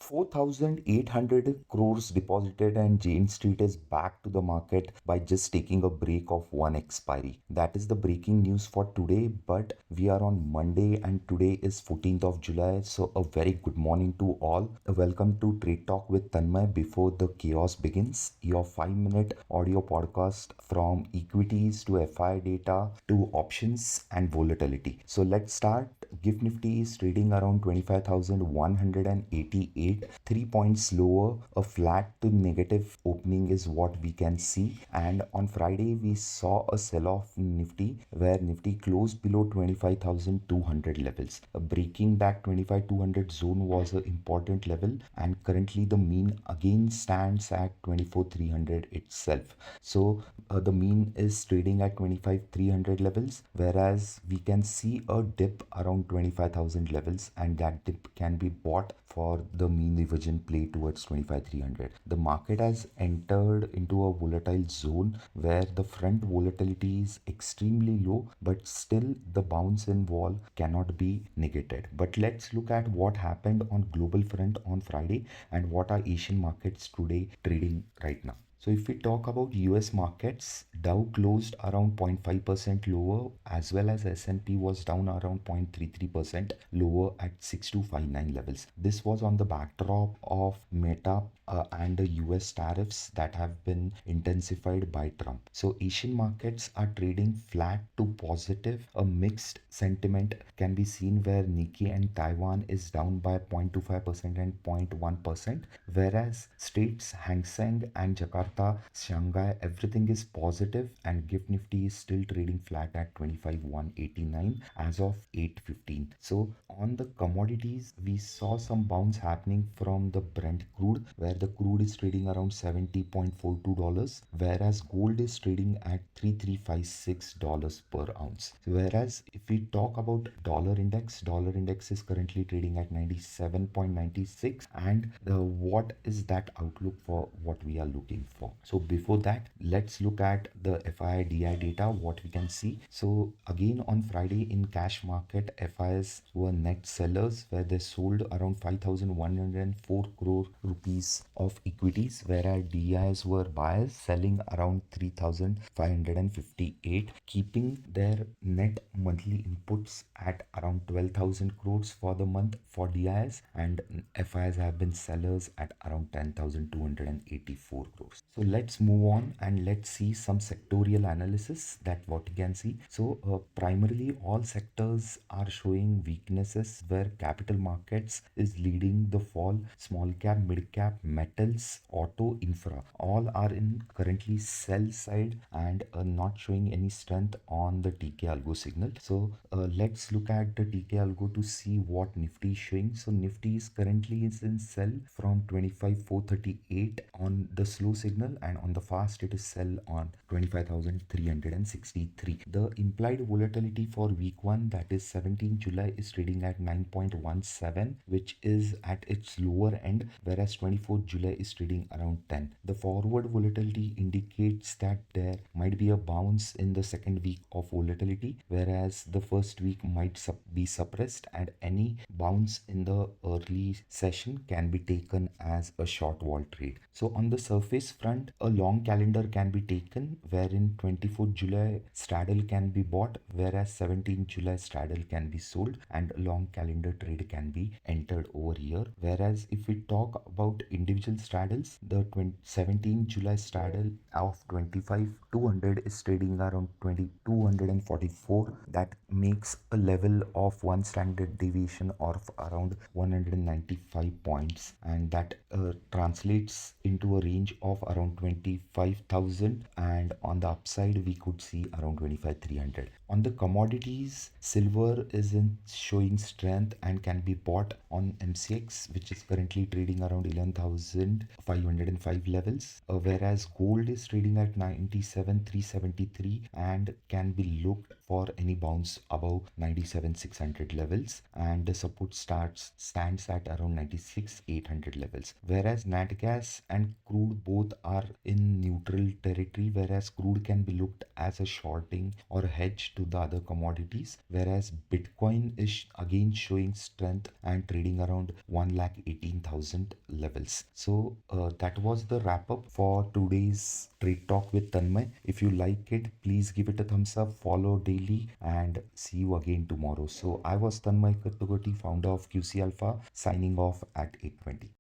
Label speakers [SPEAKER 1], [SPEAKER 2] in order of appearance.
[SPEAKER 1] 4,800 crores deposited and Jane Street is back to the market by just taking a break of one expiry. That is the breaking news for today, but we are on Monday and today is 14th of July. So a very good morning to all. Welcome to Trade Talk with Tanmay before the chaos begins. Your 5-minute audio podcast from equities to FI data to options and volatility. So let's start. GIFT Nifty is trading around 25,188, 3 points lower. A flat to negative opening is what we can see. And on Friday, we saw a sell off in Nifty where Nifty closed below 25,200 levels. Breaking that 25,200 zone was an important level, and currently the mean again stands at 24,300 itself. So the mean is trading at 25,300 levels, whereas we can see a dip around 25,000 levels, and that dip can be bought for the mean reversion play towards 25,300. The market has entered into a volatile zone where the front volatility is extremely low, but still the bounce in vol cannot be negated. But let's look at what happened on global front on Friday and what are Asian markets today trading right now. So if we talk about US markets, Dow closed around 0.5% lower, as well as S&P was down around 0.33% lower at 6259 levels. This was on the backdrop of Meta and the US tariffs that have been intensified by Trump. So Asian markets are trading flat to positive. A mixed sentiment can be seen where Nikkei and Taiwan is down by 0.25% and 0.1%, whereas states Hangseng and Jakarta, Shanghai, everything is positive, and GIFT Nifty is still trading flat at 25,189 as of 8:15. So on the commodities, we saw some bounce happening from the Brent crude, where the crude is trading around $70.42, whereas gold is trading at $3,356 per ounce. Whereas if we talk about dollar index is currently trading at 97.96, and what is that outlook for what we are looking for. So before that, let's look at the FII DI data, what we can see. So again on Friday in cash market, FIs were net sellers where they sold around 5,104 crore rupees of equities, whereas DIs were buyers selling around 3,558, keeping their net monthly inputs at around 12,000 crores for the month for DIs, and FIs have been sellers at around 10,284 crores. So let's move on and let's see some sectorial analysis that what you can see. So primarily all sectors are showing weaknesses where capital markets is leading the fall. Small cap, mid cap, metals, auto, infra, all are in currently sell side and not showing any strength on the TK algo signal. So let's look at the TK algo to see what Nifty is showing. So Nifty is currently in sell from 25,438 on the slow signal, and on the fast it is sell on 25,363. The implied volatility for week 1, that is 17 July, is trading at 9.17, which is at its lower end, whereas 24th July is trading around 10. The forward volatility indicates that there might be a bounce in the second week of volatility, whereas the first week might be suppressed, and any bounce in the early session can be taken as a short vol trade. So on the surface front, a long calendar can be taken wherein 24th July straddle can be bought, whereas 17th July straddle can be sold, and a long calendar trade can be entered over here. Whereas if we talk about individual straddles, the 17th July straddle of 25,200 is trading around 2,244. That makes a level of one standard deviation of around 195 points, and that translates into a range of around 25,000, and on the upside we could see around 25,300. On the commodities, silver isn't showing strength and can be bought on MCX, which is currently trading around 11,505 levels, whereas gold is trading at 97,373 and can be looked for any bounce above 97,600 levels, and the support stands at around 96,800 levels. Whereas NatGas and crude both are in neutral territory, whereas crude can be looked as a shorting or a hedge to the other commodities, whereas Bitcoin is again showing strength and trading around 1,18,000 levels. So that was the wrap up for today's trade talk with Tanmay. If you like it, please give it a thumbs up, follow daily, and see you again tomorrow. So I was Tanmay Kurtkoti, founder of QCAlpha, signing off at 8:20.